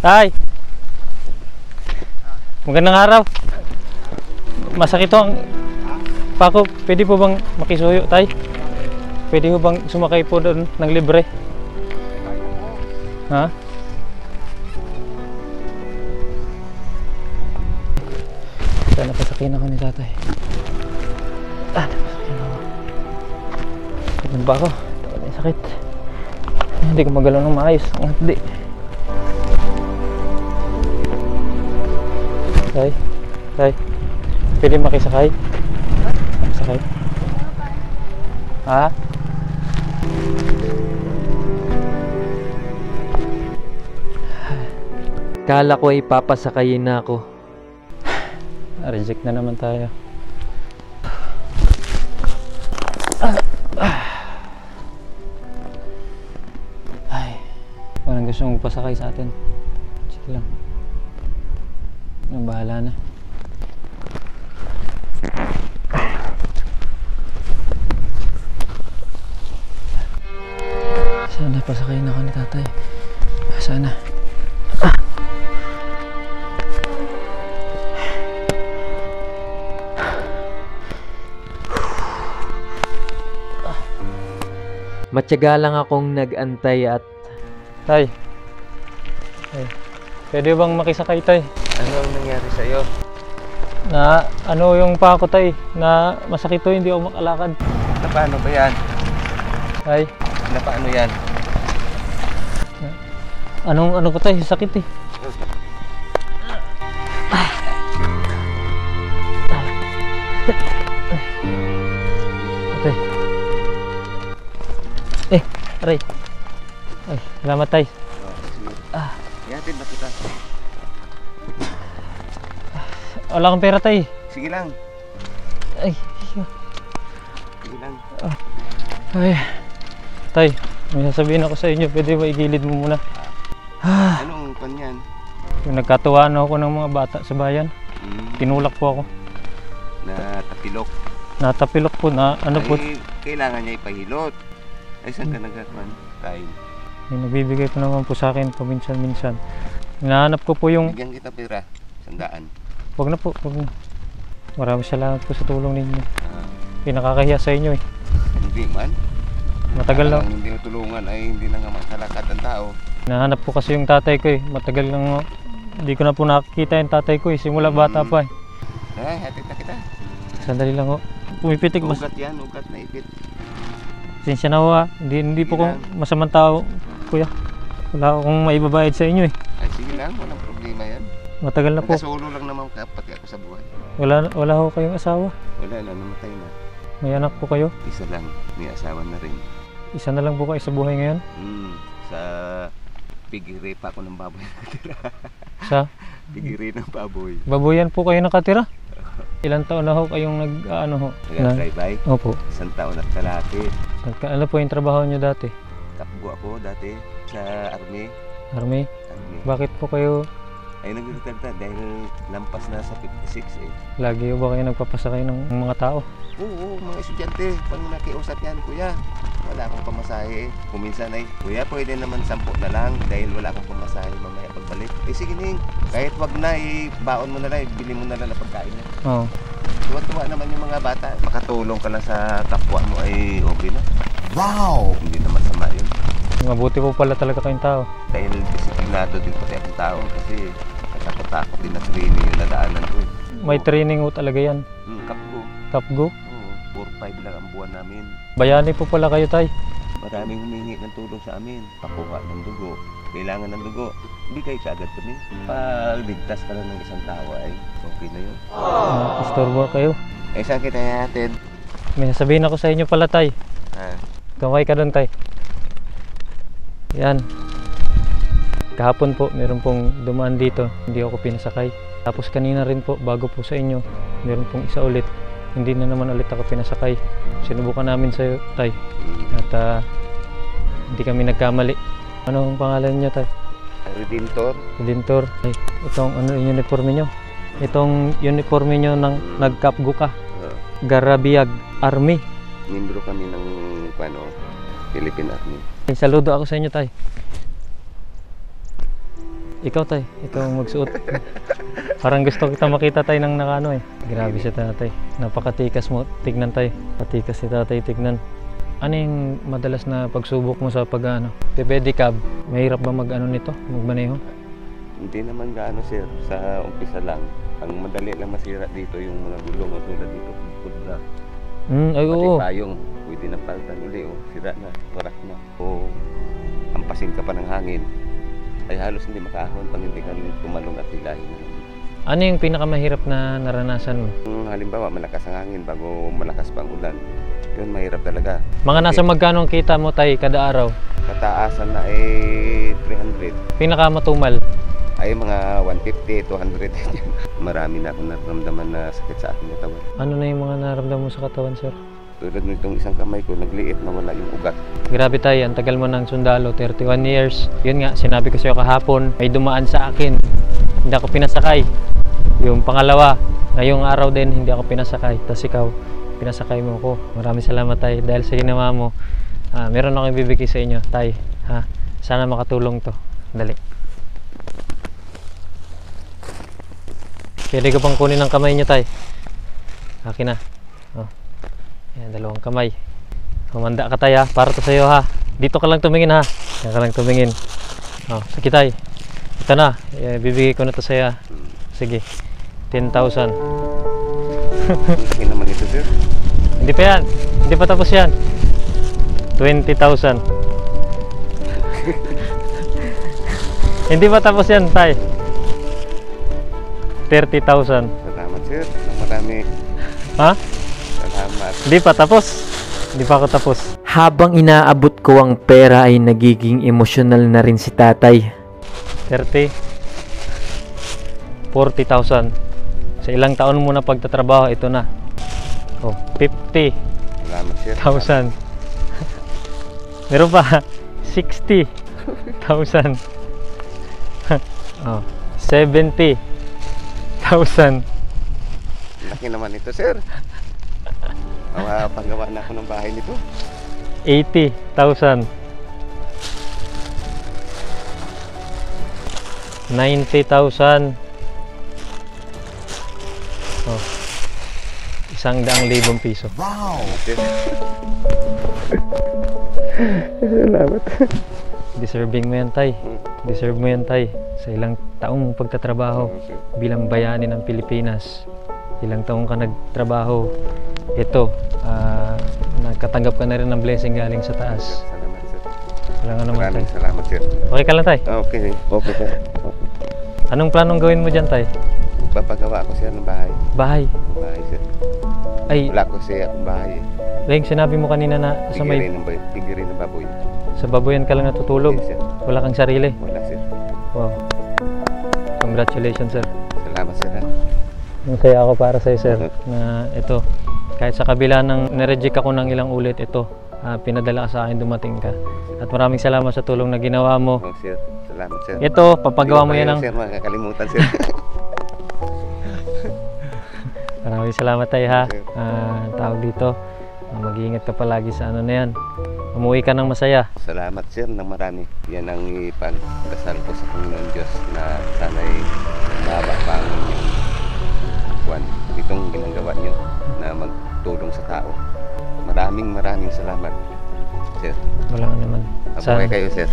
Tay! Magandang araw. Masakit to ang pako. Pwede po bang makisuyo, tay? Pwede po bang sumakay po doon ng libre? Ha? Sana pasakyan ako ni tatay. Napasakyan ako. Sakit ba ako? Sakit. Hindi ko magalaw ng maayos. Ang handi. Tay, tay, pwede makisakay? Makisakay? Ha? Kala ko ay papasakayin na ako. Reject na naman tayo. Ay, parang gusto mong pasakay sa atin. Sige lang. Bahala na. Sana pasakayin ako ni tatay. Sana. Matyaga lang akong nag-antay at... Tay. Tay. Pwede bang makisakay, tay? Ano ang nangyari sa'yo? Na ano yung pa ako, tay? Na masakit to, hindi ako makalakad. Na paano ba yan? Tay. Na paano yan? Ano ko, tay? Sakit eh. Tay. Aray. Ay, salamat, tay. Ihatid na kita. Wala kang pera, tay. Sige lang. Ay. Sige lang. Ay. Tay, may sasabihin ako sa inyo. Pwede ba igilid mo muna? Anong kanyan? Yung nagkatuwaan ako ng mga bata sa bayan. Tinulak po ako. Na tapilok. Natapilok po na ano po. Ay, kailangan niya ipahilot. Ay, saan ka nagkakman? Time. May nagbibigay po naman po sa akin paminsan-minsan. Hinahanap ko po yung... Bigyan kita pera. 100. Wag na po. Wag na. Maraming salamat po sa tulong ninyo. Pinakakahiya sa inyo eh. Hindi man. Matagal na. Hindi tulungan ay hindi na nga makalakad ang tao. Hinahanap po kasi yung tatay ko eh. Matagal lang. Hindi ko na po nakikita yung tatay ko eh. Simula bata pa eh. Ay, hatid na kita. Sandali lang ho. Pumipitik mas. Ugat yan. Ugat na ipit. Sinsya na ho ha. Hindi po kong masamang tao, kuya. Wala akong maibabayad sa inyo eh. Ay, sige lang. Walang problema yan. Matagal na po. Kasolo lang naman pati ako sa buhay. Wala ho kayong asawa. Wala na. Namatay na. May anak po kayo. Isa lang. May asawa na rin. Isa na lang po kayo sa buhay ngayon. Sa pigiri pa ako ng baboy nakatira. Sa? Pigiri ng baboy. Baboyan po kayo nakatira. Ilang taon na ho kayong nag-ano ho? Nag-drive-by? Opo. 1 taon at kalahati. Ano po yung trabaho nyo dati? Kapgo ako dati sa army. Army? Bakit po kayo Ay nag-retire na dahil lampas na sa 56 eh. lagi ba kayo nagpapasakay ng mga tao? Oo, mga estudyante. Pag nakiusap yan, kuya, wala akong pamasahe. Kuminsan ay, kuya, pwede naman 10 na lang dahil wala akong pamasahe mamaya pagbalik. Eh sige ning, kahit wag na, baon mo na lang, bili mo na lang na pagkain na. Oo. Tuwa-tuwa naman yung mga bata. Makatulong ka lang sa kapwa mo ay okay na. Wow! Hindi naman sama yun. Mabuti po pala talaga kayong tao. Dahil disiplinado din pati akong tao kasi katakot-takot din na training yung nadaanan ko. May training ho talaga yan. Kapgo. Kapgo? Oo, 4-5 lang ang buwan namin. Bayani po pala kayo, tay. Maraming humingi ng tulong sa amin. Pakuha ng dugo. Kailangan ng dugo. Bigay ka agad kami. Pag ligtas ka lang ng isang tao ay okay na yun. Istorbo kayo. Eh saan kita hatid? May sasabihin ako sa inyo pala, tay. Kaway ka doon, tay. Yan. Kahapon po, meron pong dumaan dito. Hindi ako pinasakay. Tapos kanina rin po, bago po sa inyo, meron pong isa ulit. Hindi na naman ulit ako pinasakay. Sinubukan namin sa'yo, tay. At hindi kami nagkamali. Ano ang pangalan niyo, tay? Redentor. Redentor. Ay, itong ano yung uniforme niyo? Itong uniforme niyo ng nagkapgo ka. Garabiag Army. Membro kami ng Philippine Army. Saludo ako sa inyo, tay. Ikaw tay, ikaw ang magsuot. Parang gusto kita makita tay ng nakano eh. Grabe si tatay. Napakatikas mo. Tignan tay. Patikas si tatay, tignan. Ano yung madalas na pagsubok mo sa pag-ano? Pedicab, mahirap ba mag-ano nito? Magmaneho? Hindi naman gaano sir, sa umpisa lang. Ang madali lang masira dito yung mga gulong o tulad dito. Bukod na. Ay Pati oo. payong, pwede na palitan uli o sira na, warak na. O ampasin ka pa ng hangin. Ay halos hindi makaahon pag hindi ka tumalong at hilahin. Ano yung pinakamahirap na naranasan mo? Kung halimbawa malakas ang hangin bago malakas pa ang ulan, yun mahirap talaga. Mga nasa magkano ang kita mo tay kada araw? Kataasan na ay 300. Pinakamatumal? Ay mga 150, 200. Marami na akong naramdaman na sakit sa aking katawan. Ano na yung mga naramdaman mo sa katawan, sir? Tulad nitong isang kamay ko, nagliit na wala yung ugat. Grabe tayo, ang tagal mo ng sundalo, 31 years. Yun nga, sinabi ko sa'yo kahapon, may dumaan sa akin. Hindi ako pinasakay. Yung pangalawa, ngayong araw din, hindi ako pinasakay. Tapos ikaw, pinasakay mo ako. Maraming salamat tay dahil sa ginawa mo. Meron akong ibibigay sa inyo, tay. Ha? Sana makatulong to. Dali. Pwede ko pang kunin ang kamay niyo, tay. Akin na. Oh. Yan, dalawang kamay. Humanda ka, tay, ha? Para to sa'yo, ha? Dito ka lang tumingin, ha? Diyan ka lang tumingin. Oh, sige, tay. Ito na. Bibigay ko na to sa'yo, ha? Sige. 10,000. Hindi naman ito sir. Hindi pa yan. Hindi pa tapos yan. 20,000. Hindi pa tapos yan, tay. 30,000. Salamat sir. Marami. Ha? Salamat. Hindi pa tapos. Hindi pa ako tapos. Habang inaabot ko ang pera ay nagiging emosyonal na rin si tatay. 30. 40,000. Sa ilang taon mo na pagtatrabaho, ito na. Oh, 50,000. Salamat sir. Meron pa. 60,000. Oh, 70,000. Laki naman ito sir. Panggawa na ako ng bahay nito. 80,000. 90,000. Oh. 100,000 piso. Wow! Sir. Salamat. Deserving mo yan, tay. Deserve mo yan, tay. Sa ilang taong pagtatrabaho bilang bayani ng Pilipinas. Ilang taong ka nagtrabaho. Ito, nagkatanggap ka na rin ng blessing galing sa taas. Salamat sir. Wala nga naman, tay. Maraming salamat sir. Okay ka lang, tay? Okay. Okay sir. Okay. Anong planong gawin mo dyan, tay? Papagawa ko siya ng bahay. Bahay. Bahay sir. Ay, Wala ko siya akong bahay. Leng, sinabi mo kanina na sa may Tigirin ng baboy. sa baboyan ka lang natutulog. Yes, sir. Wala kang sarili. Wala sir. Wow. Congratulations, sir. Salamat sir. Masaya ako para sa'yo, sir, na ito, kahit sa kabila ng nireject ako ng ilang ulit, ito, pinadala ka sa akin, dumating ka. At maraming salamat sa tulong na ginawa mo. Oh, sir. Salamat sir. Ito, papagawa mo yan ng... Sir, makakalimutan sir. Maraming salamat tayo, ha. Sir. Tawag dito, mag-iingat ka palagi sa ano na yan. Umuwi ka ng masaya. Salamat sir ng marami. Yan ang ipagdasal ko sa Panginoon Diyos na sana'y mahaba pa ang inyong buwan. Itong ginagawa nyo na magtulong sa tao. Maraming salamat sir. Wala nga naman. Mabuhay kayo sir.